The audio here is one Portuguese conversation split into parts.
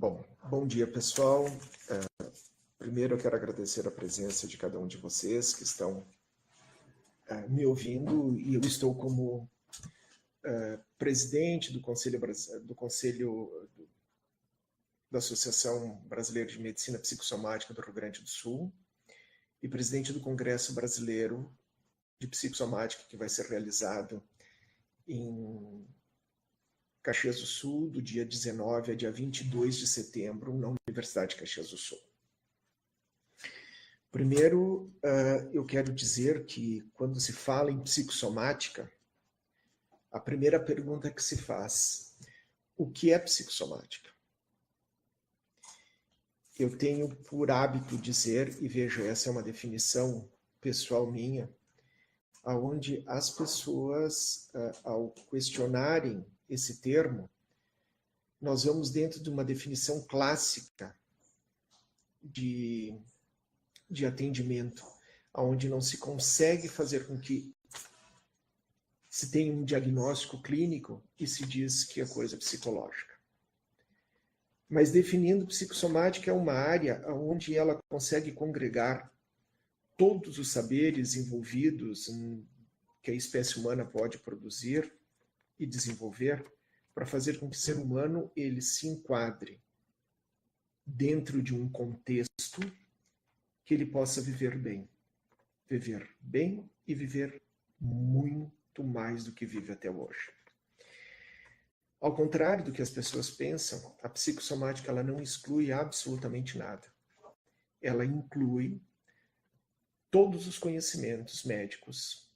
Bom dia, pessoal. Primeiro eu quero agradecer a presença de cada um de vocês que estão me ouvindo, e eu estou como presidente do Conselho da Associação Brasileira de Medicina Psicossomática do Rio Grande do Sul e presidente do Congresso Brasileiro de Psicossomática, que vai ser realizado em Caxias do Sul, do dia 19 a dia 22 de setembro, na Universidade de Caxias do Sul. Primeiro, eu quero dizer que, quando se fala em psicossomática, a primeira pergunta que se faz: o que é psicossomática? Eu tenho por hábito dizer, e veja, essa é uma definição pessoal minha, onde as pessoas, ao questionarem esse termo, nós vamos dentro de uma definição clássica de atendimento, onde não se consegue fazer com que se tenha um diagnóstico clínico e se diz que é coisa psicológica. Mas definindo, psicossomática é uma área onde ela consegue congregar todos os saberes envolvidos que a espécie humana pode produzir e desenvolver para fazer com que o ser humano ele se enquadre dentro de um contexto que ele possa viver bem e viver muito mais do que vive até hoje. Ao contrário do que as pessoas pensam, a psicossomática ela não exclui absolutamente nada. Ela inclui todos os conhecimentos médicos,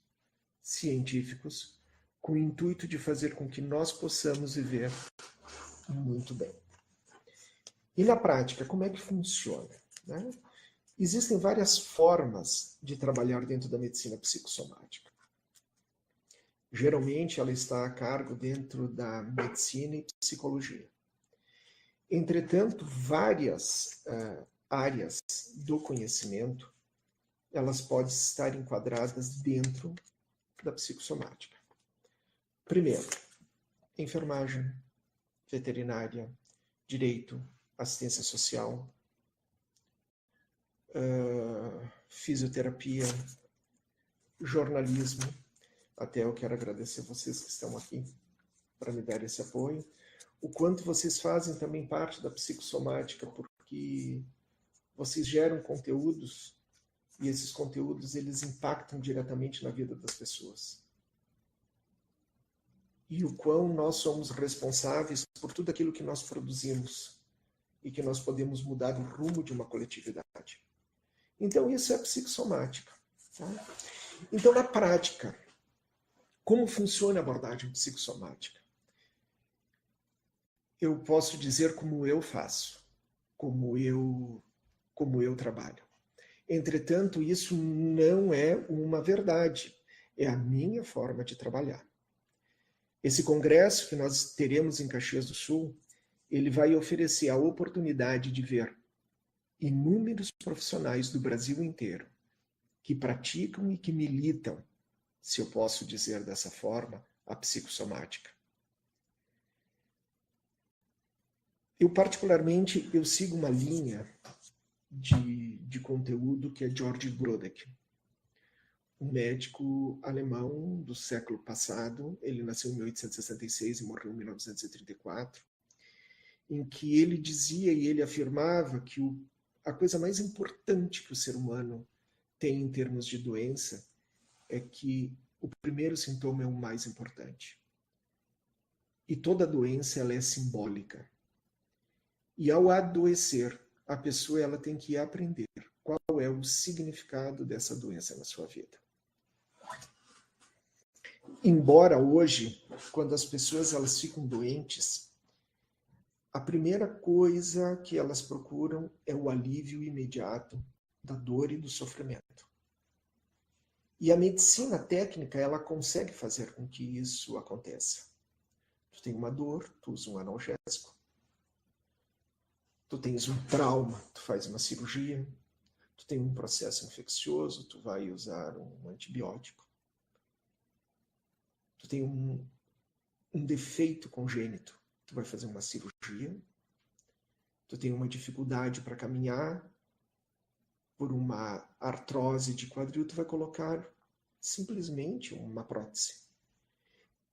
científicos, com o intuito de fazer com que nós possamos viver muito bem. E na prática, como é que funciona, né? Existem várias formas de trabalhar dentro da medicina psicossomática. Geralmente, ela está a cargo dentro da medicina e psicologia. Entretanto, várias áreas do conhecimento, elas podem estar enquadradas dentro da psicossomática. Primeiro, enfermagem, veterinária, direito, assistência social, fisioterapia, jornalismo. Até eu quero agradecer vocês que estão aqui para me dar esse apoio. O quanto vocês fazem também parte da psicossomática, porque vocês geram conteúdos e esses conteúdos eles impactam diretamente na vida das pessoas. E o quão nós somos responsáveis por tudo aquilo que nós produzimos e que nós podemos mudar o rumo de uma coletividade. Então, isso é psicossomática. Tá? Então, na prática, como funciona a abordagem psicossomática? Eu posso dizer como eu faço, como eu trabalho. Entretanto, isso não é uma verdade, é a minha forma de trabalhar. Esse congresso que nós teremos em Caxias do Sul, ele vai oferecer a oportunidade de ver inúmeros profissionais do Brasil inteiro que praticam e que militam, se eu posso dizer dessa forma, a psicossomática. Eu, particularmente, eu sigo uma linha de conteúdo que é George Brodek, um médico alemão do século passado. Ele nasceu em 1866 e morreu em 1934, em que ele dizia e ele afirmava que a coisa mais importante que o ser humano tem em termos de doença é que o primeiro sintoma é o mais importante. E toda doença ela é simbólica. E ao adoecer, a pessoa ela tem que aprender qual é o significado dessa doença na sua vida. Embora hoje, quando as pessoas elas ficam doentes, a primeira coisa que elas procuram é o alívio imediato da dor e do sofrimento. E a medicina técnica, ela consegue fazer com que isso aconteça. Tu tem uma dor, tu usa um analgésico. Tu tens um trauma, tu faz uma cirurgia. Tu tem um processo infeccioso, tu vai usar um antibiótico. Tu tem um defeito congênito, tu vai fazer uma cirurgia. Tu tem uma dificuldade para caminhar, por uma artrose de quadril, tu vai colocar simplesmente uma prótese.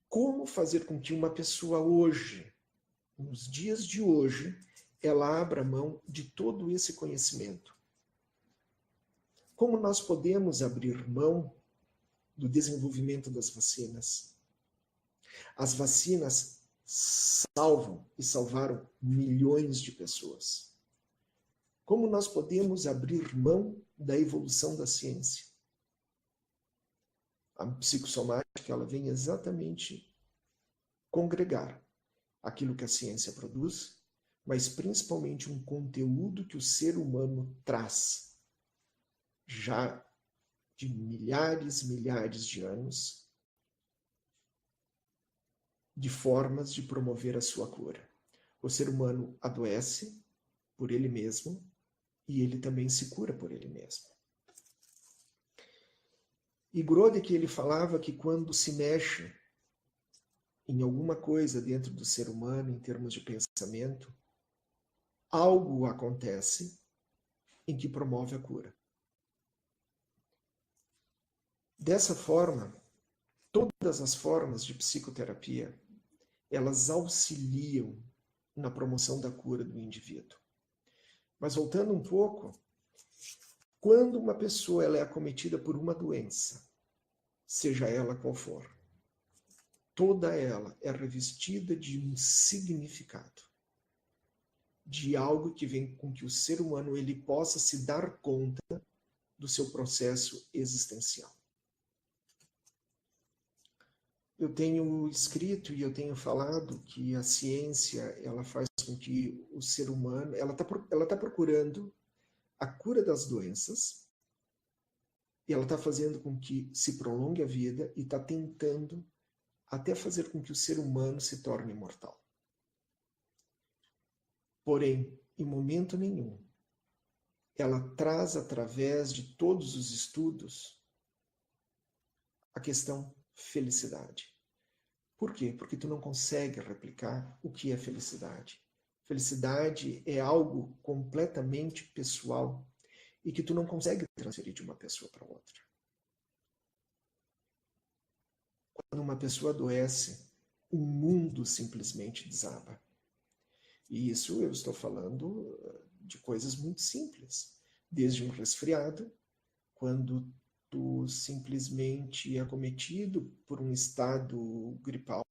Como fazer com que uma pessoa hoje, nos dias de hoje, ela abra mão de todo esse conhecimento? Como nós podemos abrir mão do desenvolvimento das vacinas? As vacinas salvam e salvaram milhões de pessoas. Como nós podemos abrir mão da evolução da ciência? A psicossomática, ela vem exatamente congregar aquilo que a ciência produz, mas principalmente um conteúdo que o ser humano traz já de milhares de anos, de formas de promover a sua cura. O ser humano adoece por ele mesmo e ele também se cura por ele mesmo. E Grodek, ele falava que quando se mexe em alguma coisa dentro do ser humano, em termos de pensamento, algo acontece em que promove a cura. Dessa forma, todas as formas de psicoterapia, elas auxiliam na promoção da cura do indivíduo. Mas voltando um pouco, quando uma pessoa ela é acometida por uma doença, seja ela qual for, toda ela é revestida de um significado, de algo que vem com que o ser humano ele possa se dar conta do seu processo existencial. Eu tenho escrito e eu tenho falado que a ciência ela faz com que o ser humano ela tá procurando a cura das doenças e ela está fazendo com que se prolongue a vida e está tentando até fazer com que o ser humano se torne imortal. Porém, em momento nenhum, ela traz através de todos os estudos a questão felicidade. Por quê? Porque tu não consegue replicar o que é felicidade. Felicidade é algo completamente pessoal e que tu não consegue transferir de uma pessoa para outra. Quando uma pessoa adoece, o mundo simplesmente desaba. E isso eu estou falando de coisas muito simples. Desde um resfriado, quando tu simplesmente é acometido por um estado gripal,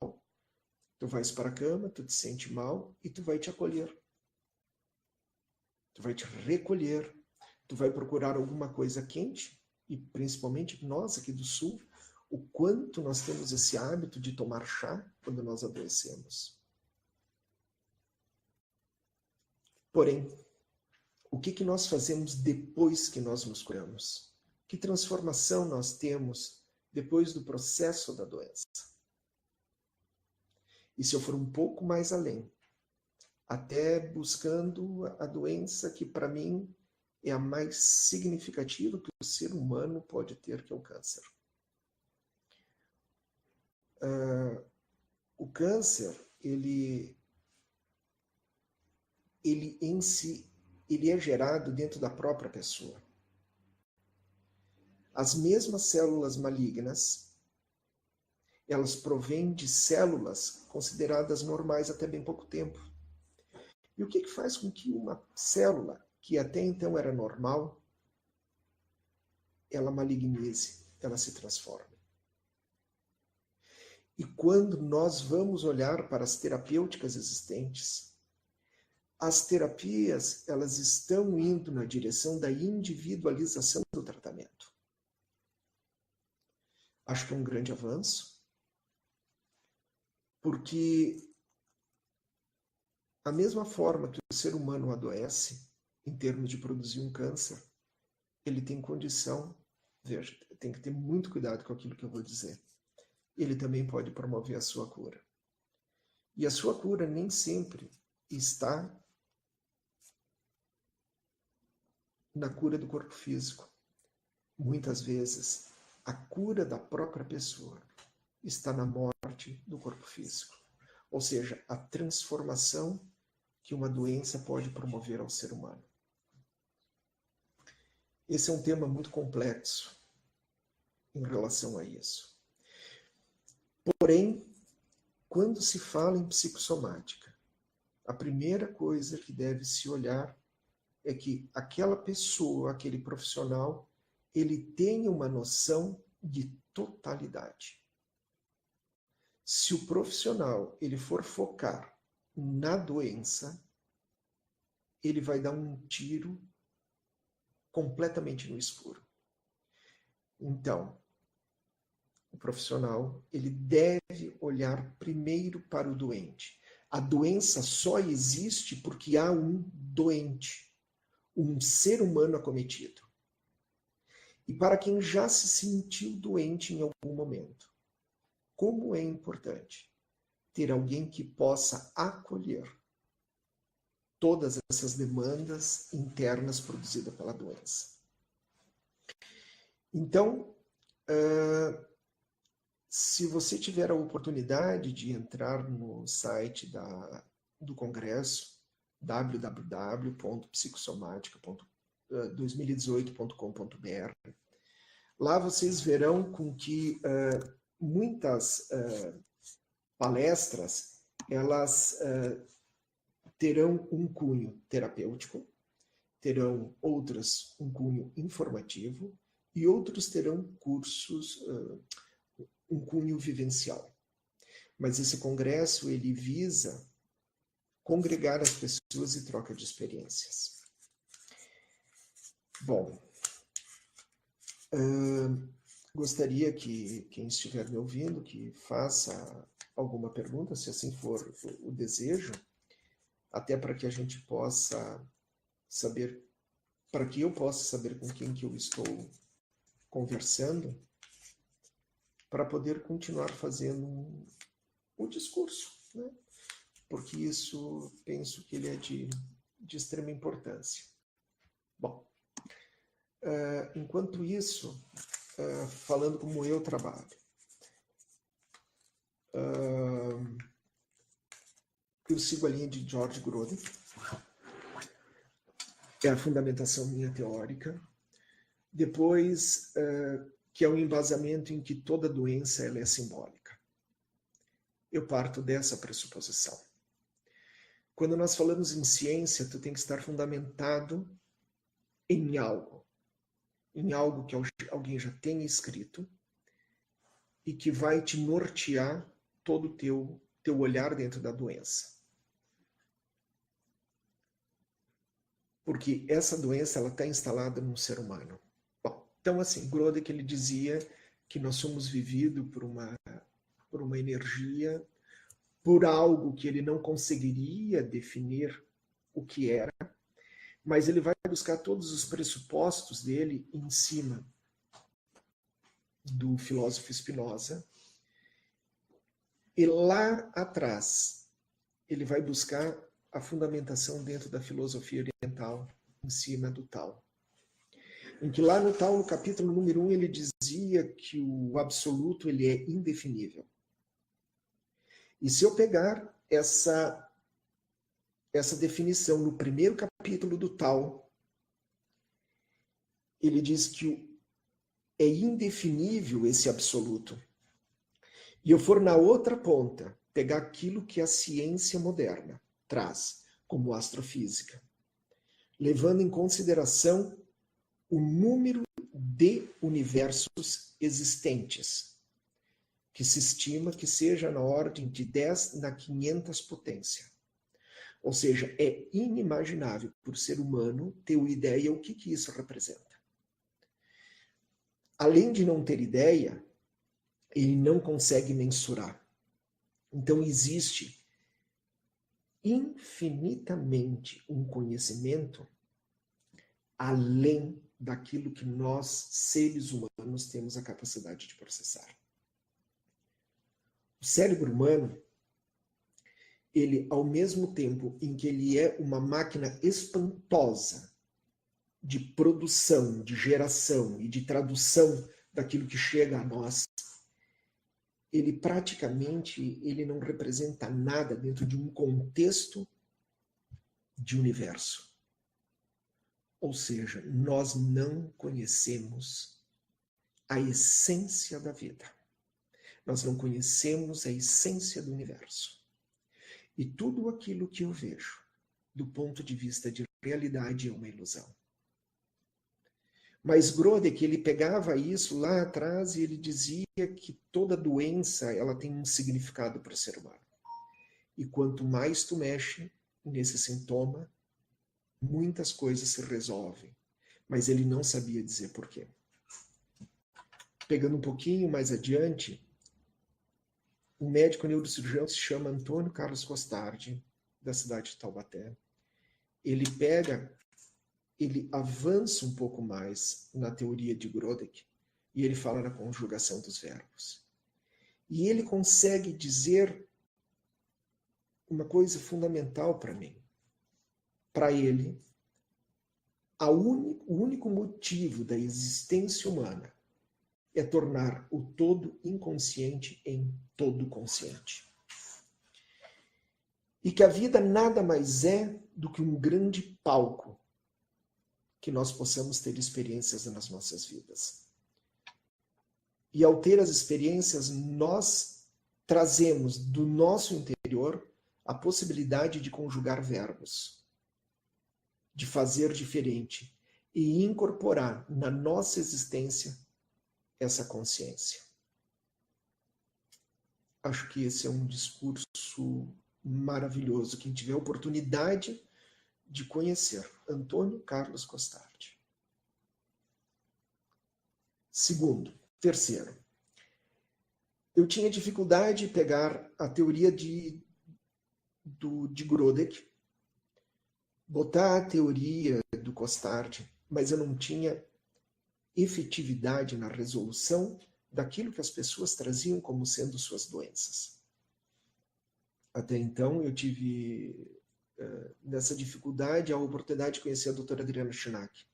tu vais para a cama, tu te sente mal e tu vai te acolher. Tu vai te recolher. Tu vai procurar alguma coisa quente e principalmente nós aqui do Sul, o quanto nós temos esse hábito de tomar chá quando nós adoecemos. Porém, o que nós fazemos depois que nós nos curamos? Que transformação nós temos depois do processo da doença? E se eu for um pouco mais além, até buscando a doença que para mim é a mais significativa que o ser humano pode ter, que é o câncer. O câncer, ele em si, ele é gerado dentro da própria pessoa. As mesmas células malignas, elas provêm de células consideradas normais até bem pouco tempo. E o que faz com que uma célula, que até então era normal, ela malignize, ela se transforme? E quando nós vamos olhar para as terapêuticas existentes, as terapias, elas estão indo na direção da individualização do tratamento. Acho que é um grande avanço, porque a mesma forma que o ser humano adoece, em termos de produzir um câncer, ele tem condição, veja, tem que ter muito cuidado com aquilo que eu vou dizer, ele também pode promover a sua cura. E a sua cura nem sempre está na cura do corpo físico. Muitas vezes, a cura da própria pessoa está na morte do corpo físico. Ou seja, a transformação que uma doença pode promover ao ser humano. Esse é um tema muito complexo em relação a isso. Porém, quando se fala em psicossomática, a primeira coisa que deve se olhar é que aquela pessoa, aquele profissional, ele tenha uma noção de totalidade. Se o profissional ele for focar na doença, ele vai dar um tiro completamente no escuro. Então, o profissional ele deve olhar primeiro para o doente. A doença só existe porque há um doente, um ser humano acometido. E para quem já se sentiu doente em algum momento, como é importante ter alguém que possa acolher todas essas demandas internas produzidas pela doença. Então, se você tiver a oportunidade de entrar no site do Congresso, www.psicossomática2018.com.br, lá vocês verão com que muitas palestras, elas terão um cunho terapêutico, terão outras um cunho informativo e outros terão cursos, um cunho vivencial. Mas esse congresso, ele visa congregar as pessoas e troca de experiências. Bom, gostaria que quem estiver me ouvindo, que faça alguma pergunta, se assim for o desejo, até para que a gente possa saber, para que eu possa saber com quem que eu estou conversando, para poder continuar fazendo um discurso, né? Porque isso, penso que ele é de extrema importância. Bom, enquanto isso, falando como eu trabalho, eu sigo a linha de George Groden, é a fundamentação minha teórica. Depois, que é um embasamento em que toda doença ela é simbólica. Eu parto dessa pressuposição. Quando nós falamos em ciência, tu tem que estar fundamentado em algo que alguém já tenha escrito e que vai te nortear todo o teu olhar dentro da doença. Porque essa doença ela está instalada num ser humano. Bom, então assim, Groden ele dizia que nós somos vividos por uma energia, por algo que ele não conseguiria definir o que era, mas ele vai buscar todos os pressupostos dele em cima do filósofo Spinoza, e lá atrás ele vai buscar a fundamentação dentro da filosofia oriental, em cima do Tao. Em que lá no Tao, no capítulo número 1, ele dizia que o absoluto ele é indefinível. E se eu pegar essa definição no primeiro capítulo do Tao, ele diz que é indefinível esse absoluto. E eu for na outra ponta, pegar aquilo que a ciência moderna traz, como astrofísica, levando em consideração o número de universos existentes, que se estima que seja na ordem de 10 na 500 potência. Ou seja, é inimaginável por ser humano ter uma ideia o que isso representa. Além de não ter ideia, ele não consegue mensurar. Então existe infinitamente um conhecimento além daquilo que nós, seres humanos, temos a capacidade de processar. O cérebro humano, ele, ao mesmo tempo em que ele é uma máquina espantosa de produção, de geração e de tradução daquilo que chega a nós, ele praticamente ele não representa nada dentro de um contexto de universo. Ou seja, nós não conhecemos a essência da vida. Nós não conhecemos a essência do universo. E tudo aquilo que eu vejo, do ponto de vista de realidade, é uma ilusão. Mas Grodeck, ele pegava isso lá atrás e ele dizia que toda doença ela tem um significado para o ser humano. E quanto mais tu mexe nesse sintoma, muitas coisas se resolvem. Mas ele não sabia dizer por quê. Pegando um pouquinho mais adiante, um médico neurocirurgião se chama Antônio Carlos Costardi, da cidade de Taubaté. Ele avança um pouco mais na teoria de Grodeck e ele fala na conjugação dos verbos. E ele consegue dizer uma coisa fundamental para mim. Para ele, o único motivo da existência humana é tornar o todo inconsciente em todo consciente. E que a vida nada mais é do que um grande palco que nós possamos ter experiências nas nossas vidas. E ao ter as experiências, nós trazemos do nosso interior a possibilidade de conjugar verbos, de fazer diferente e incorporar na nossa existência essa consciência. Acho que esse é um discurso maravilhoso. Quem tiver oportunidade de conhecer Antônio Carlos Costardi. Terceiro, eu tinha dificuldade de pegar a teoria de Grodeck, botar a teoria do Costardi, mas eu não tinha efetividade na resolução daquilo que as pessoas traziam como sendo suas doenças. Até então eu tive nessa dificuldade a oportunidade de conhecer a doutora Adriana Schnack,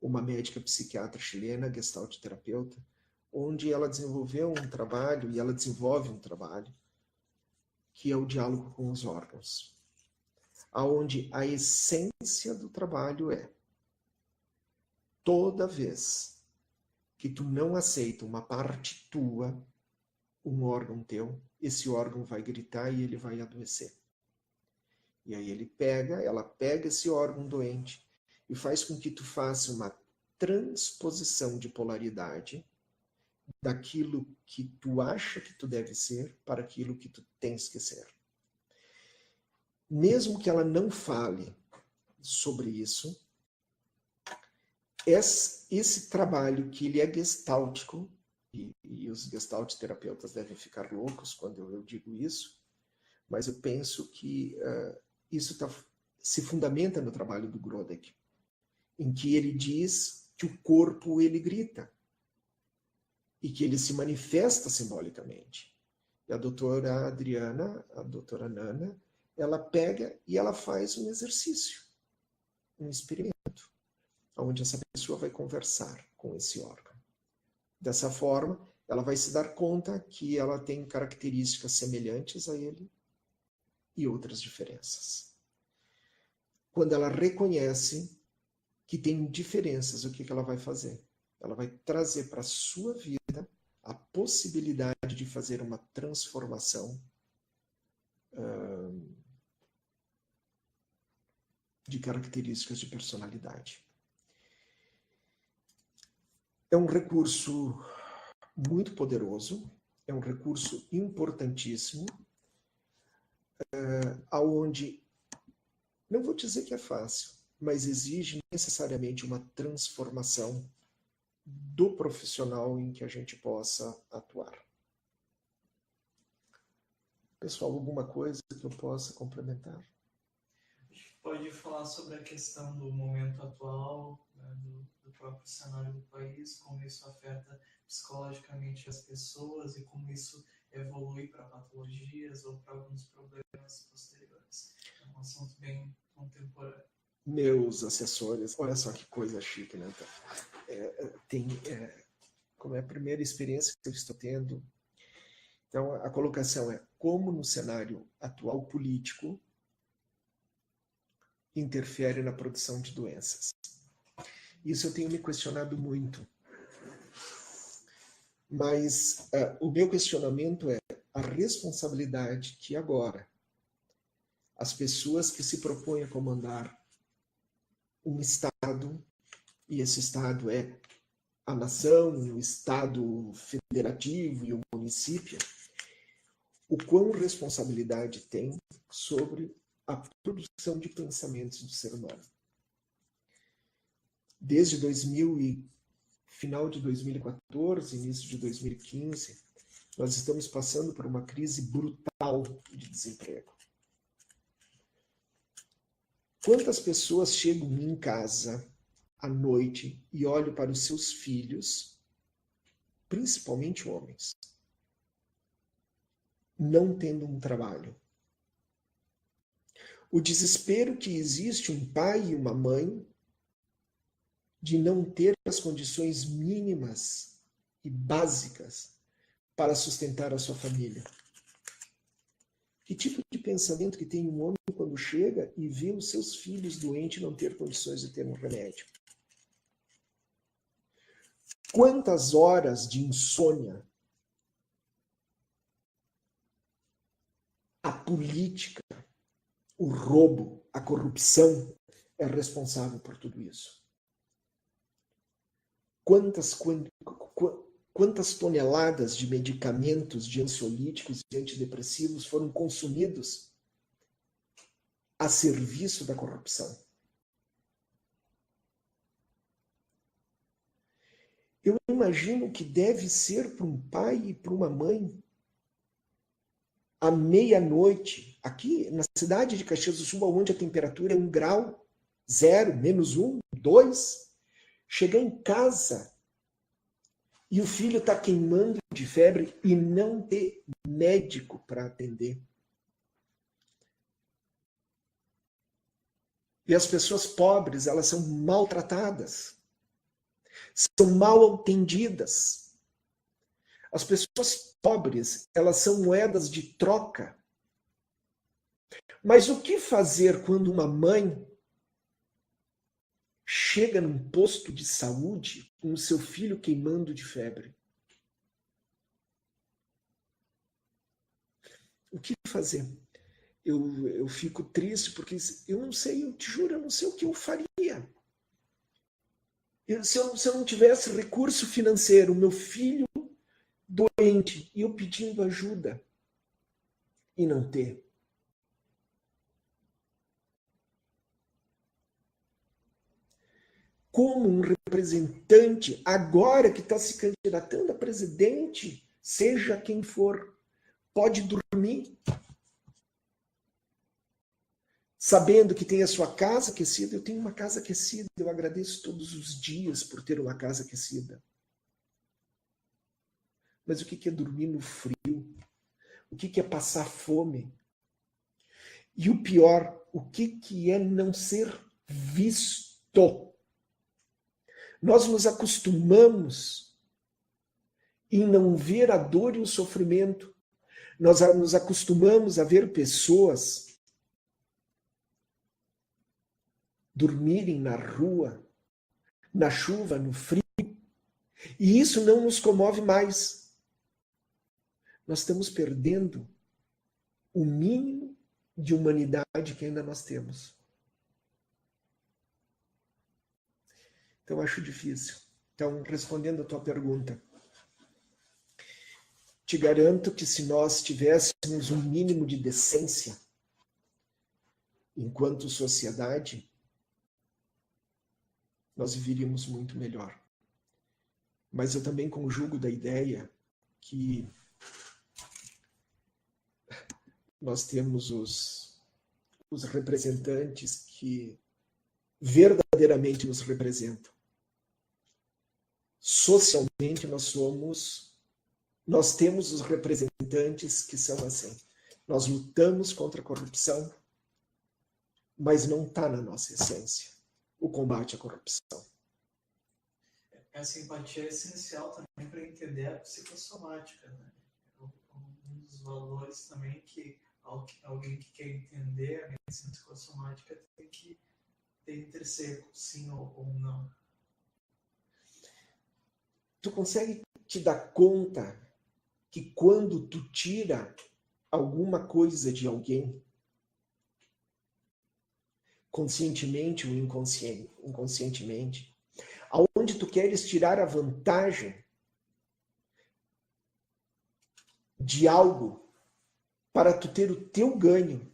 uma médica psiquiatra chilena, gestalt terapeuta, onde ela desenvolveu um trabalho, e ela desenvolve um trabalho, que é o diálogo com os órgãos, aonde a essência do trabalho é: toda vez que tu não aceita uma parte tua, um órgão teu, esse órgão vai gritar e ele vai adoecer. E aí ela pega esse órgão doente e faz com que tu faça uma transposição de polaridade daquilo que tu acha que tu deve ser para aquilo que tu tens que ser. Mesmo que ela não fale sobre isso, esse trabalho que ele é gestáltico, e os gestalt terapeutas devem ficar loucos quando eu digo isso, mas eu penso que isso se fundamenta no trabalho do Grodeck, em que ele diz que o corpo ele grita e que ele se manifesta simbolicamente. E a doutora Adriana, a doutora Nana, ela pega e ela faz um exercício, um experimento, onde essa pessoa vai conversar com esse órgão. Dessa forma, ela vai se dar conta que ela tem características semelhantes a ele e outras diferenças. Quando ela reconhece que tem diferenças, o que ela vai fazer? Ela vai trazer para a sua vida a possibilidade de fazer uma transformação de características de personalidade. É um recurso muito poderoso, é um recurso importantíssimo, aonde, não vou dizer que é fácil, mas exige necessariamente uma transformação do profissional em que a gente possa atuar. Pessoal, alguma coisa que eu possa complementar? A gente pode falar sobre a questão do momento atual, né, do próprio cenário do país, como isso afeta psicologicamente as pessoas e como isso evolui para patologias ou para alguns problemas posteriores. É um assunto bem contemporâneo. Meus assessores, olha só que coisa chique, né? Como é a primeira experiência que eu estou tendo. Então, a colocação é como no cenário atual político interfere na produção de doenças. Isso eu tenho me questionado muito. Mas o meu questionamento é a responsabilidade que agora as pessoas que se propõem a comandar um Estado, e esse Estado é a nação, o Estado federativo e o município, o quão responsabilidade tem sobre a produção de pensamentos do ser humano. Desde final de 2014, início de 2015, nós estamos passando por uma crise brutal de desemprego. Quantas pessoas chegam em casa à noite e olham para os seus filhos, principalmente homens, não tendo um trabalho? O desespero que existe um pai e uma mãe de não ter as condições mínimas e básicas para sustentar a sua família. Que tipo de pensamento que tem um homem quando chega e vê os seus filhos doentes e não ter condições de ter um remédio? Quantas horas de insônia a política, o roubo, a corrupção é responsável por tudo isso? Quantas toneladas de medicamentos, de ansiolíticos e antidepressivos foram consumidos a serviço da corrupção? Eu imagino que deve ser para um pai e para uma mãe, à meia-noite, aqui na cidade de Caxias do Sul, onde a temperatura é 1 grau, 0, -1, 2, chegar em casa e o filho está queimando de febre e não ter médico para atender. E as pessoas pobres, elas são maltratadas, são mal atendidas. As pessoas pobres, elas são moedas de troca. Mas o que fazer quando uma mãe chega num posto de saúde com o seu filho queimando de febre? O que fazer? Eu fico triste porque eu não sei, eu te juro, eu não sei o que eu faria. Se eu não tivesse recurso financeiro, meu filho doente e eu pedindo ajuda e não ter. Como um representante, agora que está se candidatando a presidente, seja quem for, pode dormir sabendo que tem a sua casa aquecida? Eu tenho uma casa aquecida, eu agradeço todos os dias por ter uma casa aquecida. Mas o que é dormir no frio? O que é passar fome? E o pior, o que é não ser visto? Nós nos acostumamos em não ver a dor e o sofrimento. Nós nos acostumamos a ver pessoas dormirem na rua, na chuva, no frio, e isso não nos comove mais. Nós estamos perdendo o mínimo de humanidade que ainda nós temos. Então, acho difícil. Então, respondendo a tua pergunta, te garanto que se nós tivéssemos um mínimo de decência enquanto sociedade, nós viveríamos muito melhor. Mas eu também conjugo da ideia que nós temos os representantes que verdadeiramente nos representam. Socialmente nós temos os representantes que são assim. Nós lutamos contra a corrupção, mas não está na nossa essência o combate à corrupção. Essa empatia é essencial também para entender a psicossomática, né? Um dos valores também que alguém que quer entender a medicina psicossomática tem que entre ser sim ou não. Tu consegue te dar conta que quando tu tira alguma coisa de alguém, conscientemente ou inconscientemente, aonde tu queres tirar a vantagem de algo para tu ter o teu ganho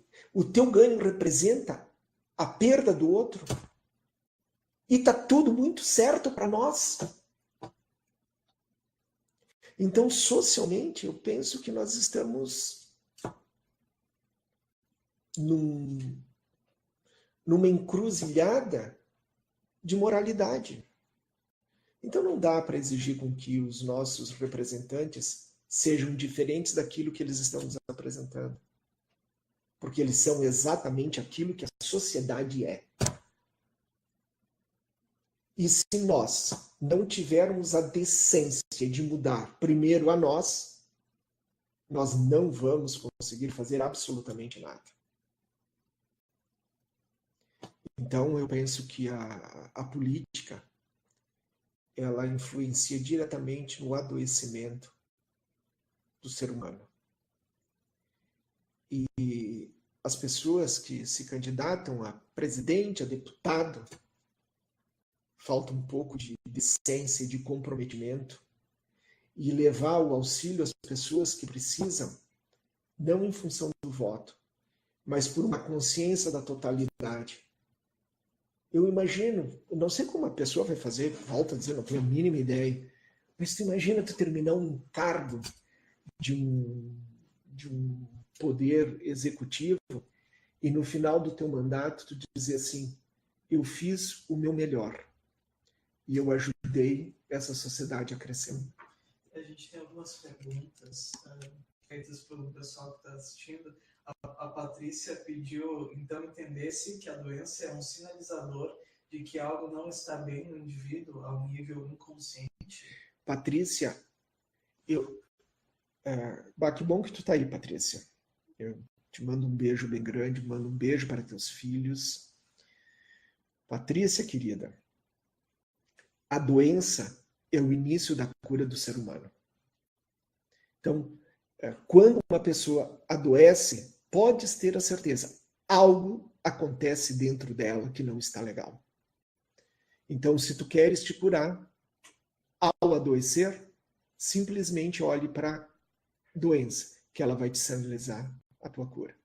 representa a perda do outro, e tá tudo muito certo para nós. Então, socialmente, eu penso que nós estamos numa encruzilhada de moralidade. Então não dá para exigir com que os nossos representantes sejam diferentes daquilo que eles estão nos apresentando. Porque eles são exatamente aquilo que a sociedade é. E se nós não tivermos a decência de mudar primeiro a nós não vamos conseguir fazer absolutamente nada. Então eu penso que a política ela influencia diretamente no adoecimento do ser humano. E as pessoas que se candidatam a presidente, a deputado, falta um pouco de decência e de comprometimento e levar o auxílio às pessoas que precisam, não em função do voto, mas por uma consciência da totalidade. Eu imagino, eu não sei como a pessoa vai fazer, volto a dizer, não tenho a mínima ideia, mas tu imagina tu terminar um cargo de um poder executivo e no final do teu mandato tu dizer assim, eu fiz o meu melhor e eu ajudei essa sociedade a crescer. A gente tem algumas perguntas feitas pelo pessoal que está assistindo. A Patrícia pediu, então, entender-se que a doença é um sinalizador de que algo não está bem no indivíduo ao nível inconsciente. Patrícia, que bom que tu está aí, Patrícia. Eu te mando um beijo bem grande, mando um beijo para teus filhos. Patrícia, querida, a doença é o início da cura do ser humano. Então, quando uma pessoa adoece, podes ter a certeza, algo acontece dentro dela que não está legal. Então, se tu queres te curar, ao adoecer, simplesmente olhe para a doença, que ela vai te sinalizar a tua cura.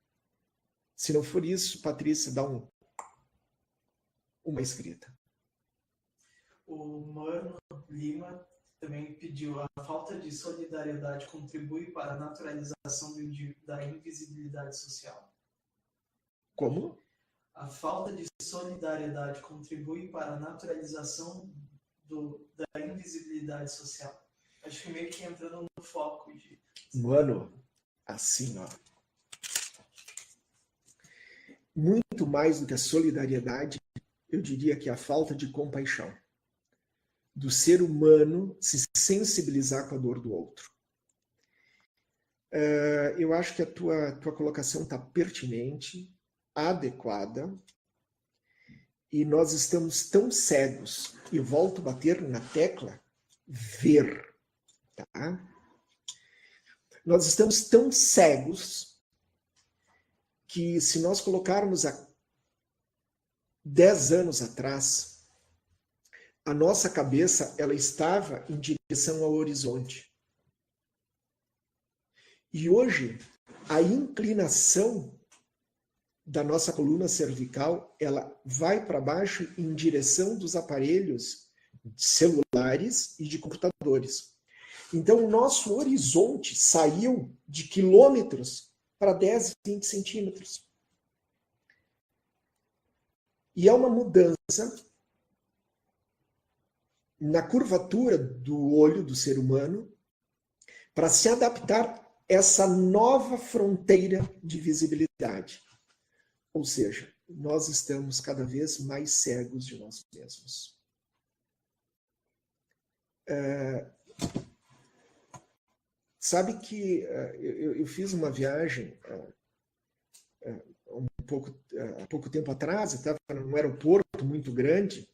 Se não for isso, Patrícia, dá uma escrita. O Mano Lima também pediu, a falta de solidariedade contribui para a naturalização da invisibilidade social. Como? A falta de solidariedade contribui para a naturalização da invisibilidade social. Acho que meio que entrando no foco de... Mano, assim, ó. Muito mais do que a solidariedade, eu diria que a falta de compaixão. Do ser humano se sensibilizar com a dor do outro. Eu acho que a tua colocação está pertinente, adequada, e nós estamos tão cegos, e volto a bater na tecla, ver, tá? Nós estamos tão cegos que se nós colocarmos há 10 anos atrás, a nossa cabeça ela estava em direção ao horizonte. E hoje, a inclinação da nossa coluna cervical, ela vai para baixo em direção dos aparelhos celulares e de computadores. Então, o nosso horizonte saiu de quilômetros para 10, 20 centímetros. E é uma mudança na curvatura do olho do ser humano para se adaptar a essa nova fronteira de visibilidade. Ou seja, nós estamos cada vez mais cegos de nós mesmos. Sabe que eu fiz uma viagem há pouco tempo atrás, estava num aeroporto muito grande,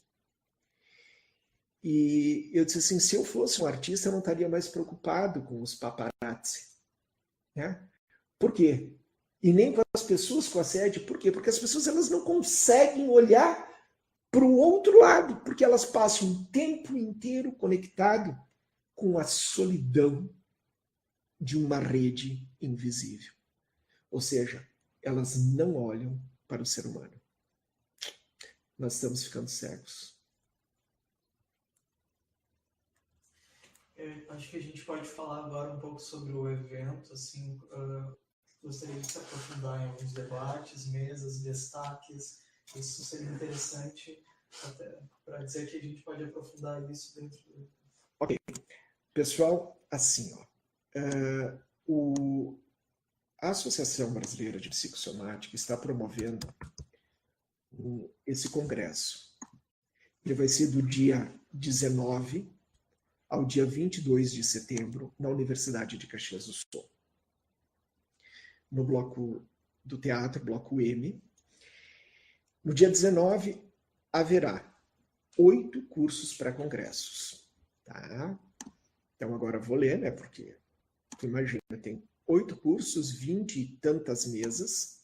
e eu disse assim, se eu fosse um artista, eu não estaria mais preocupado com os paparazzi. Né? Por quê? E nem com as pessoas com assédio. Por quê? Porque as pessoas elas não conseguem olhar para o outro lado, porque elas passam o tempo inteiro conectado com a solidão de uma rede invisível. Ou seja, elas não olham para o ser humano. Nós estamos ficando cegos. Acho que a gente pode falar agora um pouco sobre o evento, assim, gostaria de se aprofundar em alguns debates, mesas, destaques, isso seria interessante até para dizer que a gente pode aprofundar isso dentro do... Ok. Pessoal, assim, ó, a Associação Brasileira de Psicossomática está promovendo esse congresso. Ele vai ser do dia 19 ao dia 22 de setembro, na Universidade de Caxias do Sul. No bloco do teatro, bloco M. No dia 19, haverá 8 cursos pré-congressos. Tá? Então, agora vou ler, né? Porque, tu imagina, tem 8 cursos, 20 e tantas mesas.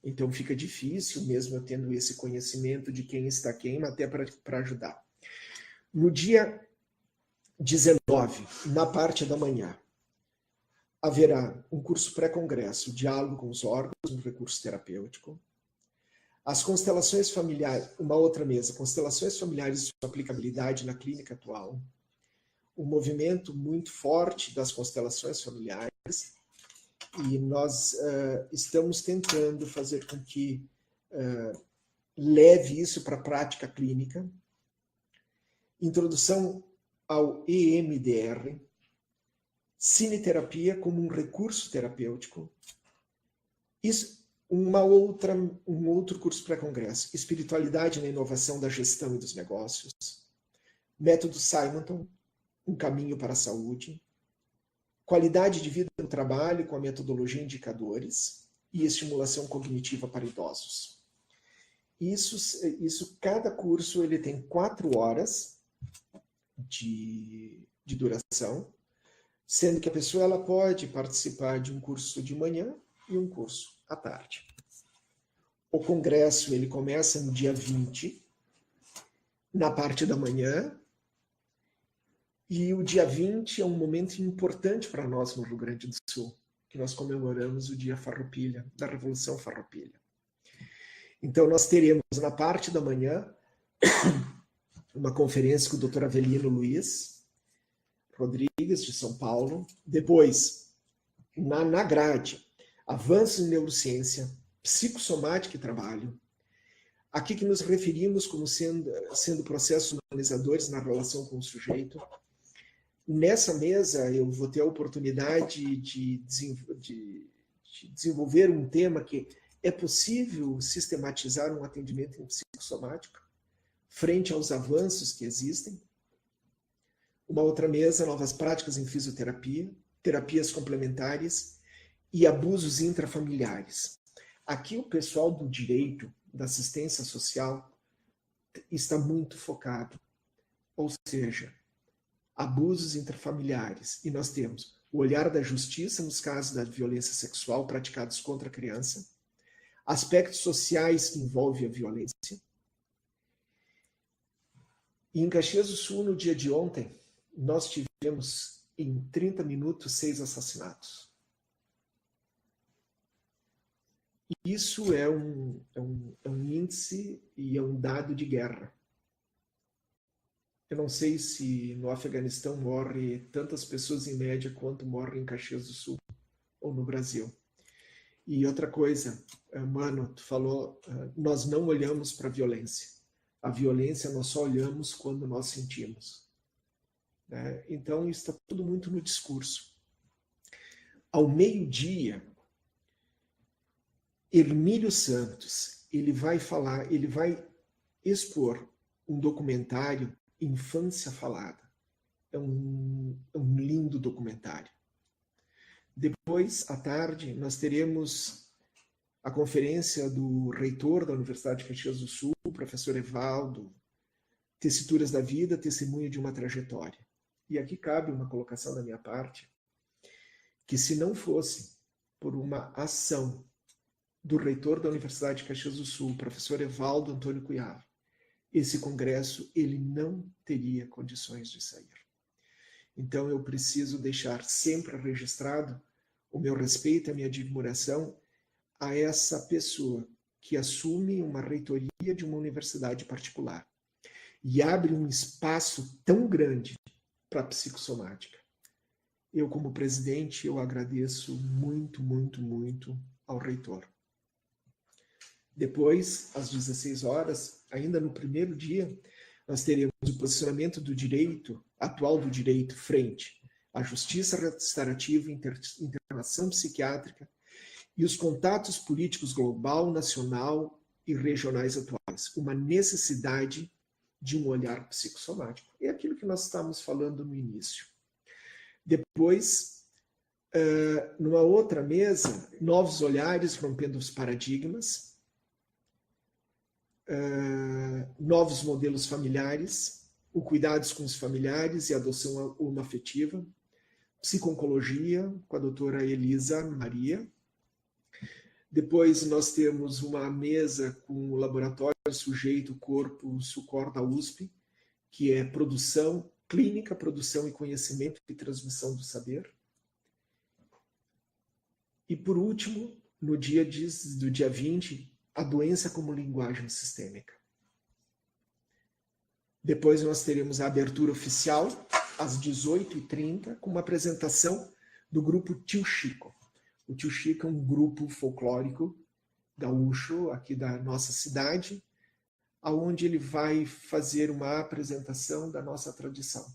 Então, fica difícil, mesmo eu tendo esse conhecimento de quem está quem, até para ajudar. No dia 19, na parte da manhã, haverá um curso pré-congresso, diálogo com os órgãos, um recurso terapêutico. As constelações familiares, uma outra mesa, constelações familiares e sua aplicabilidade na clínica atual. Um movimento muito forte das constelações familiares, e nós estamos tentando fazer com que leve isso para a prática clínica. Introdução ao EMDR, cineterapia como um recurso terapêutico. Isso, um outro curso pré-congresso, espiritualidade na inovação da gestão e dos negócios. Método Simonton, um caminho para a saúde. Qualidade de vida no trabalho com a metodologia indicadores e estimulação cognitiva para idosos. Isso cada curso ele tem 4 horas de duração, sendo que a pessoa ela pode participar de um curso de manhã e um curso à tarde. O congresso ele começa no dia 20, na parte da manhã, e o dia 20 é um momento importante para nós no Rio Grande do Sul, que nós comemoramos o dia Farroupilha, da Revolução Farroupilha. Então nós teremos na parte da manhã uma conferência com o Dr. Avelino Luiz Rodrigues, de São Paulo. Depois, na grade, avanços em neurociência, psicossomática e trabalho. Aqui que nos referimos como sendo processos humanizadores na relação com o sujeito. Nessa mesa, eu vou ter a oportunidade de desenvolver um tema que é possível sistematizar um atendimento em psicossomática frente aos avanços que existem. Uma outra mesa, novas práticas em fisioterapia, terapias complementares e abusos intrafamiliares. Aqui o pessoal do direito, da assistência social, está muito focado. Ou seja, abusos intrafamiliares. E nós temos o olhar da justiça nos casos da violência sexual praticados contra a criança, aspectos sociais que envolvem a violência. E em Caxias do Sul, no dia de ontem, nós tivemos em 30 minutos 6 assassinatos. Isso é um índice e é um dado de guerra. Eu não sei se no Afeganistão morre tantas pessoas em média quanto morrem em Caxias do Sul ou no Brasil. E outra coisa, mano, tu falou, nós não olhamos para a violência. A violência nós só olhamos quando nós sentimos. Né? Então, isso está tudo muito no discurso. Ao meio-dia, Hermílio Santos, ele vai expor um documentário, Infância Falada. É um lindo documentário. Depois, à tarde, nós teremos a conferência do reitor da Universidade de Caxias do Sul, o professor Evaldo, Tessituras da Vida, Testemunho de uma Trajetória. E aqui cabe uma colocação da minha parte, que se não fosse por uma ação do reitor da Universidade de Caxias do Sul, o professor Evaldo Antônio Cunhava, esse congresso ele não teria condições de sair. Então eu preciso deixar sempre registrado o meu respeito, a minha admiração a essa pessoa que assume uma reitoria de uma universidade particular e abre um espaço tão grande para a psicossomática. Eu, como presidente, eu agradeço muito, muito, muito ao reitor. Depois, às 16 horas, ainda no primeiro dia, nós teremos o posicionamento do direito, atual do direito, frente à justiça restaurativa, internação psiquiátrica e os contatos políticos global, nacional e regionais atuais. Uma necessidade de um olhar psicossomático. É aquilo que nós estávamos falando no início. Depois, numa outra mesa, novos olhares, rompendo os paradigmas, novos modelos familiares, o cuidados com os familiares e a adoção homoafetiva, psico-oncologia, com a doutora Elisa Maria. Depois nós temos uma mesa com o laboratório Sujeito, Corpo, Sucor da USP, que é produção clínica, produção e conhecimento e transmissão do saber. E por último, no dia do dia 20, a doença como linguagem sistêmica. Depois nós teremos a abertura oficial, às 18h30, com uma apresentação do grupo Tio Chico. O Tio Chico é um grupo folclórico gaúcho aqui da nossa cidade, onde ele vai fazer uma apresentação da nossa tradição,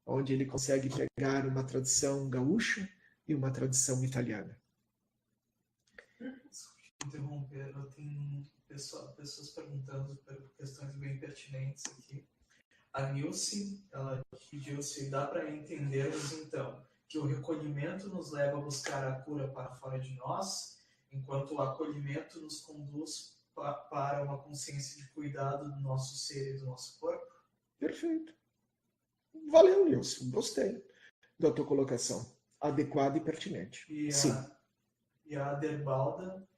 onde ele consegue pegar uma tradição gaúcha e uma tradição italiana. Desculpe interromper, eu tenho pessoas perguntando por questões bem pertinentes aqui. A Nilce, ela pediu se dá para entendermos então que o recolhimento nos leva a buscar a cura para fora de nós, enquanto o acolhimento nos conduz para uma consciência de cuidado do nosso ser e do nosso corpo? Perfeito. Valeu, Nilson. Gostei da tua colocação. Adequada e pertinente. E a Aderbalda,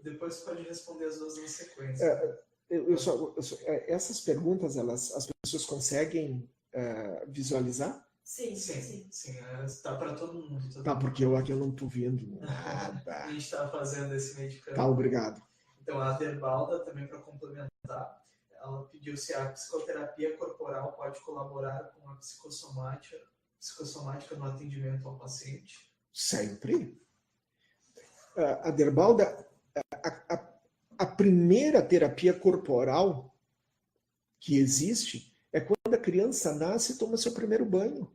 depois pode responder as duas na sequência. Essas perguntas, as pessoas conseguem visualizar? Sim. Está para todo mundo. Tá, porque eu aqui eu não estou vendo nada. A gente está fazendo esse meio de campo. Tá, obrigado. Então, a Aderbalda, também para complementar, ela pediu se a psicoterapia corporal pode colaborar com a psicossomática no atendimento ao paciente. Sempre. Aderbalda, a primeira terapia corporal que existe é quando a criança nasce e toma seu primeiro banho.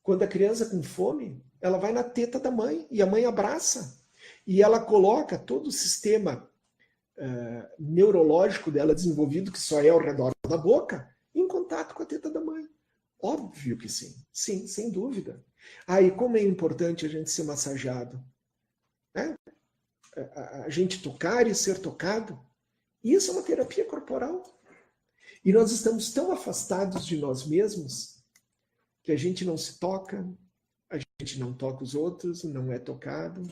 Quando a criança com fome, ela vai na teta da mãe e a mãe abraça. E ela coloca todo o sistema neurológico dela desenvolvido, que só é ao redor da boca, em contato com a teta da mãe. Óbvio que sim. Sim, sem dúvida. E como é importante a gente ser massageado. Né? A gente tocar e ser tocado. Isso é uma terapia corporal. E nós estamos tão afastados de nós mesmos que a gente não se toca, a gente não toca os outros, não é tocado.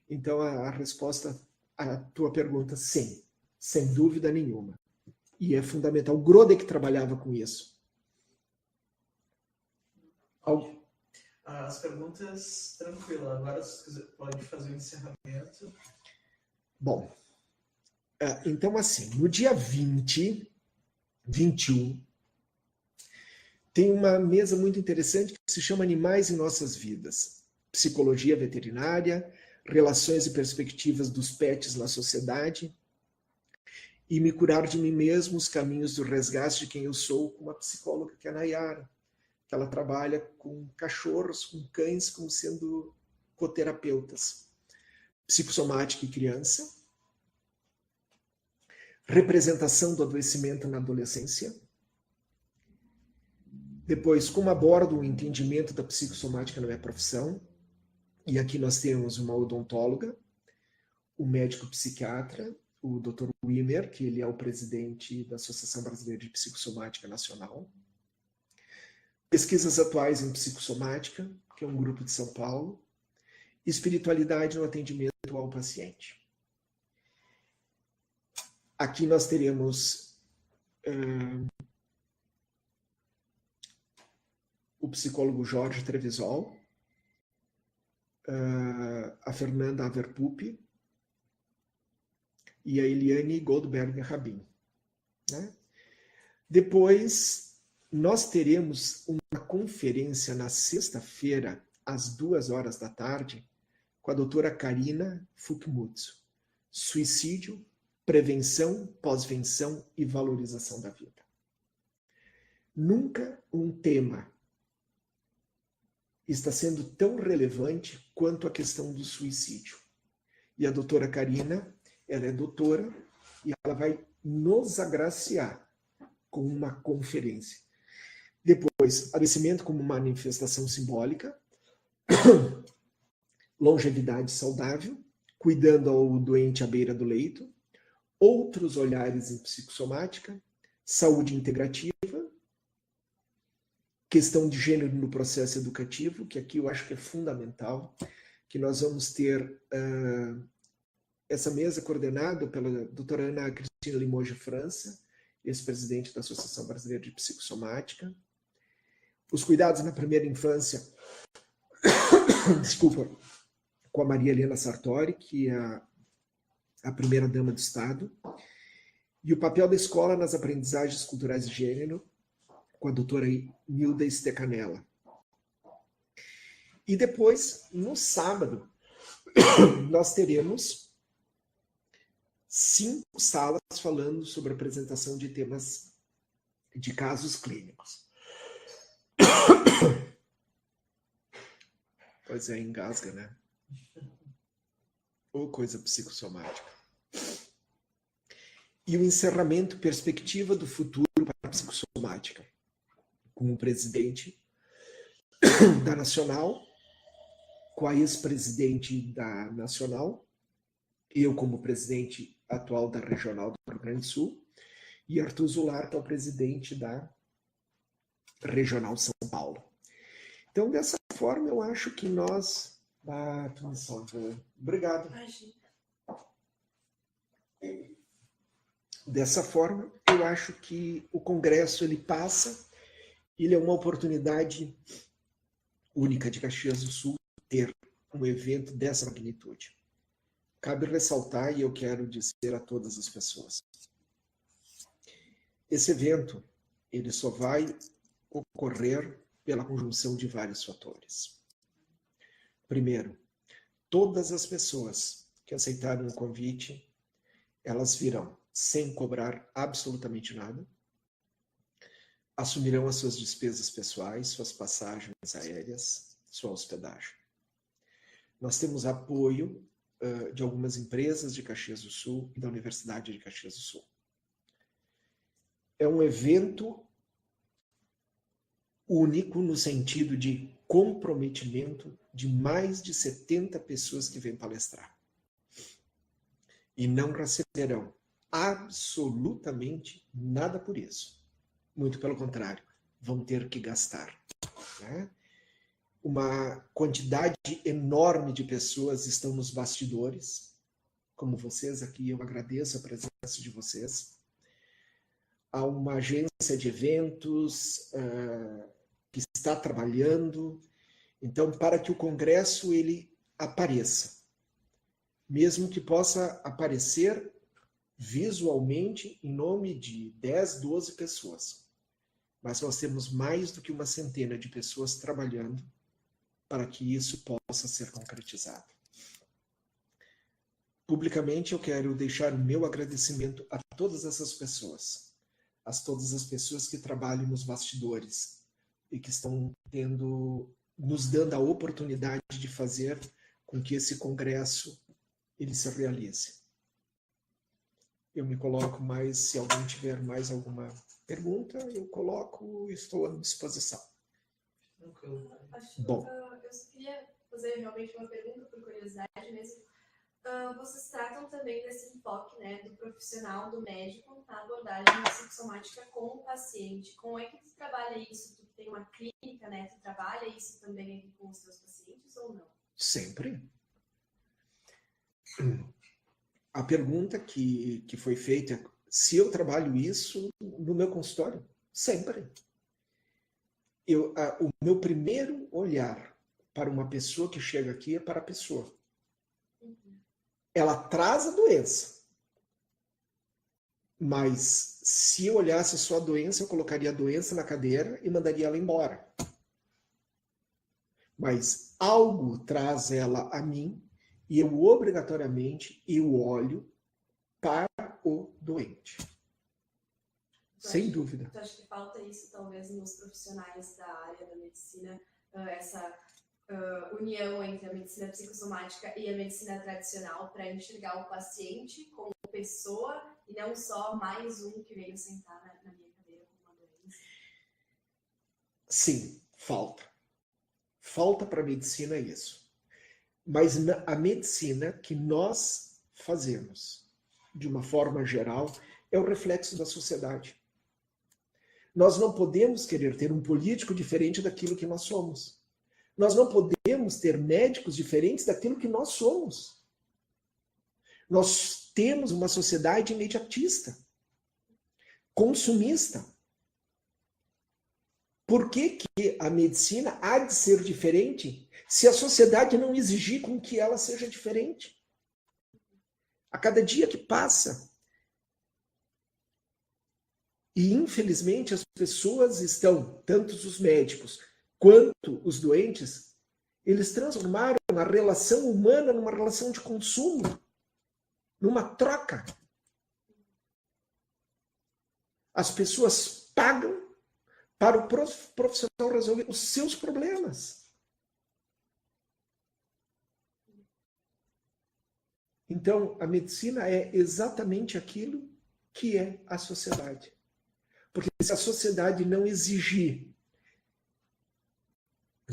Então a resposta à tua pergunta, sim, sem dúvida nenhuma. E é fundamental. O Grodek trabalhava com isso. As perguntas, tranquilo. Agora você pode fazer o encerramento. Bom, então assim, no dia 20, 21, tem uma mesa muito interessante que se chama Animais em Nossas Vidas. Psicologia veterinária, relações e perspectivas dos pets na sociedade e me curar de mim mesmo, os caminhos do resgate de quem eu sou, com uma psicóloga que é a Nayara, que ela trabalha com cachorros, com cães, como sendo coterapeutas. Psicossomática e criança, representação do adoecimento na adolescência. Depois, como abordo o entendimento da psicossomática na minha profissão. E aqui nós temos uma odontóloga, o médico psiquiatra, o Dr. Wimmer, que ele é o presidente da Associação Brasileira de Psicossomática Nacional. Pesquisas Atuais em Psicossomática, que é um grupo de São Paulo. Espiritualidade no atendimento ao paciente. Aqui nós teremos o psicólogo Jorge Trevisol, a Fernanda Averpupi e a Eliane Goldberg-Rabin. Né? Depois, nós teremos uma conferência na sexta-feira, às 14h, com a doutora Karina Fukimutsu. Suicídio, prevenção, pós-venção e valorização da vida. Nunca um tema está sendo tão relevante quanto a questão do suicídio. E a doutora Karina, ela é doutora e ela vai nos agraciar com uma conferência. Depois, adoecimento como manifestação simbólica, longevidade saudável, cuidando ao doente à beira do leito, outros olhares em psicossomática, saúde integrativa, questão de gênero no processo educativo, que aqui eu acho que é fundamental, que nós vamos ter essa mesa coordenada pela doutora Ana Cristina Limoges França, ex-presidente da Associação Brasileira de Psicossomática. Os cuidados na primeira infância, desculpa, com a Maria Helena Sartori, que é a primeira-dama do Estado, e o papel da escola nas aprendizagens culturais de gênero, com a doutora Nilda Stecanella. E depois, no sábado, nós teremos 5 salas falando sobre a apresentação de temas de casos clínicos. Pois é, engasga, né? Ou coisa psicossomática. E o encerramento, perspectiva do futuro para a psicossomática, com o presidente da Nacional, com a ex-presidente da Nacional, eu como presidente atual da Regional do Rio Grande do Sul, e Arthur Zular, que é o presidente da Regional São Paulo. Então, dessa forma, eu acho que nós... tu me salvou. Obrigado. Dessa forma, eu acho que o Congresso ele passa, ele é uma oportunidade única de Caxias do Sul ter um evento dessa magnitude. Cabe ressaltar, e eu quero dizer a todas as pessoas, esse evento ele só vai ocorrer pela conjunção de vários fatores. Primeiro, todas as pessoas que aceitaram o convite, elas virão sem cobrar absolutamente nada, assumirão as suas despesas pessoais, suas passagens aéreas, sua hospedagem. Nós temos apoio de algumas empresas de Caxias do Sul e da Universidade de Caxias do Sul. É um evento único no sentido de comprometimento de mais de 70 pessoas que vêm palestrar. E não receberão absolutamente nada por isso. Muito pelo contrário, vão ter que gastar. Né? Uma quantidade enorme de pessoas estão nos bastidores, como vocês aqui, eu agradeço a presença de vocês. Há uma agência de eventos que está trabalhando. Então, para que o Congresso ele apareça, mesmo que possa aparecer visualmente em nome de 10, 12 pessoas. Mas nós temos mais do que uma centena de pessoas trabalhando para que isso possa ser concretizado. Publicamente, eu quero deixar o meu agradecimento a todas essas pessoas, a todas as pessoas que trabalham nos bastidores e que estão nos dando a oportunidade de fazer com que esse congresso ele se realize. Eu me coloco mais, se alguém tiver mais alguma pergunta, eu coloco e estou à disposição. Bom. Eu só queria fazer realmente uma pergunta por curiosidade mesmo. vocês tratam também desse enfoque, né, do profissional, do médico, na abordagem psicossomática com o paciente. Como é que tu trabalha isso? Tu tem uma clínica, né? Tu trabalha isso também aqui com os teus pacientes ou não? Sempre. A pergunta que foi feita é se eu trabalho isso no meu consultório. Sempre. O meu primeiro olhar para uma pessoa que chega aqui é para a pessoa. Ela traz a doença. Mas se eu olhasse só a doença, eu colocaria a doença na cadeira e mandaria ela embora. Mas algo traz ela a mim e eu obrigatoriamente olho para o doente. Sem dúvida. Tu acha que falta isso, talvez, nos profissionais da área da medicina, essa união entre a medicina psicossomática e a medicina tradicional para enxergar o paciente como pessoa e não só mais um que veio sentar na minha cadeira com uma doença? Sim, falta. Falta para a medicina isso. Mas a medicina que nós fazemos, de uma forma geral, é o reflexo da sociedade. Nós não podemos querer ter um político diferente daquilo que nós somos. Nós não podemos ter médicos diferentes daquilo que nós somos. Nós temos uma sociedade imediatista, consumista. Por que a medicina há de ser diferente se a sociedade não exigir com que ela seja diferente? A cada dia que passa. E, infelizmente, as pessoas estão, tanto os médicos quanto os doentes, eles transformaram a relação humana numa relação de consumo, numa troca. As pessoas pagam para o profissional resolver os seus problemas. Então, a medicina é exatamente aquilo que é a sociedade. Porque se a sociedade não exigir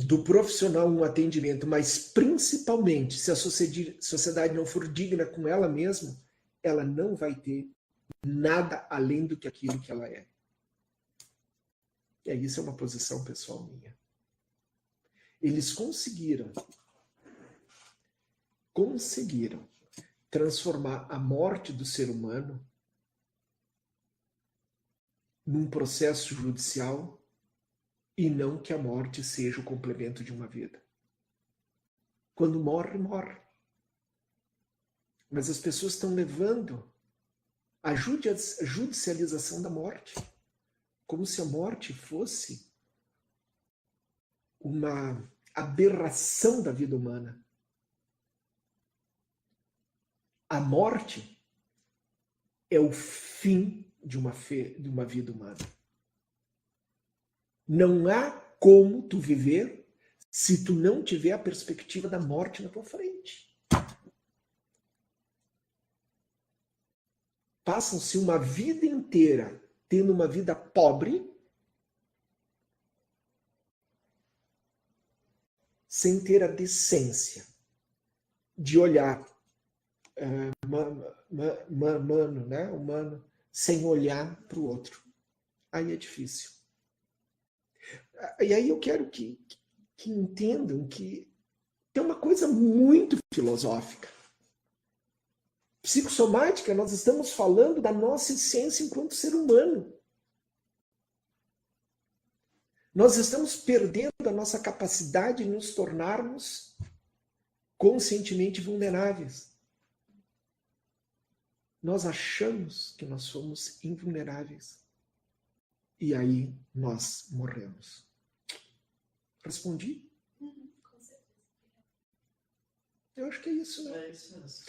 do profissional um atendimento, mas principalmente se a sociedade não for digna com ela mesma, ela não vai ter nada além do que aquilo que ela é. E isso é uma posição pessoal minha. Eles conseguiram transformar a morte do ser humano num processo judicial e não que a morte seja o complemento de uma vida. Quando morre, morre. Mas as pessoas estão levando a judicialização da morte como se a morte fosse uma aberração da vida humana. A morte é o fim de uma vida humana. Não há como tu viver se tu não tiver a perspectiva da morte na tua frente. Passam-se uma vida inteira tendo uma vida pobre, sem ter a decência de olhar humano, sem olhar para o outro. Aí é difícil. E aí eu quero que entendam que tem uma coisa muito filosófica. Psicossomática, nós estamos falando da nossa essência enquanto ser humano. Nós estamos perdendo a nossa capacidade de nos tornarmos conscientemente vulneráveis. Nós achamos que nós somos invulneráveis. E aí nós morremos. Respondi? Com certeza. Eu acho que é isso, né? É isso mesmo.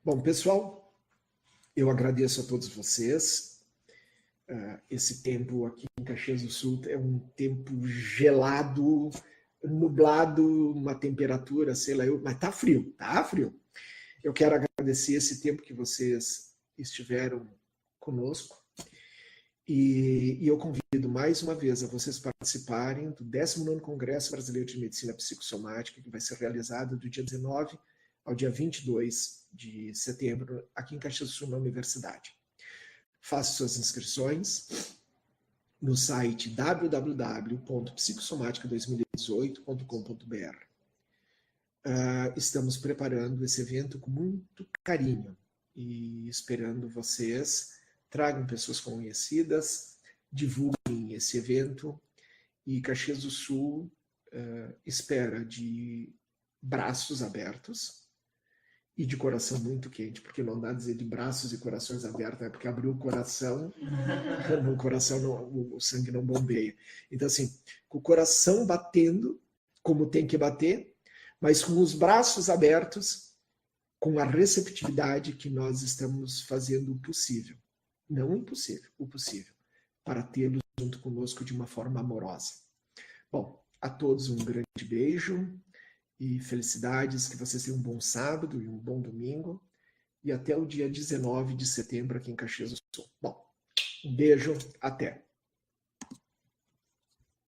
Bom, pessoal, eu agradeço a todos vocês. Esse tempo aqui em Caxias do Sul é um tempo gelado, nublado, uma temperatura, sei lá, mas tá frio, tá frio. Eu quero agradecer esse tempo que vocês estiveram conosco e eu convido mais uma vez a vocês participarem do 19º Congresso Brasileiro de Medicina Psicossomática, que vai ser realizado do dia 19 ao dia 22 de setembro, aqui em Caxias do Sul, na Universidade. Faça suas inscrições no site www.psicosomática2018.com.br. Estamos preparando esse evento com muito carinho e esperando vocês. Tragam pessoas conhecidas, divulguem esse evento, e Caxias do Sul espera de braços abertos e de coração muito quente, porque não dá a dizer de braços e corações abertos, é porque abriu o coração, no coração o sangue não bombeia. Então, assim, com o coração batendo, como tem que bater, mas com os braços abertos, com a receptividade que nós estamos fazendo o possível. Não o impossível, o possível, para tê-los junto conosco de uma forma amorosa. Bom, a todos um grande beijo e felicidades, que vocês tenham um bom sábado e um bom domingo, e até o dia 19 de setembro aqui em Caxias do Sul. Bom, um beijo, até!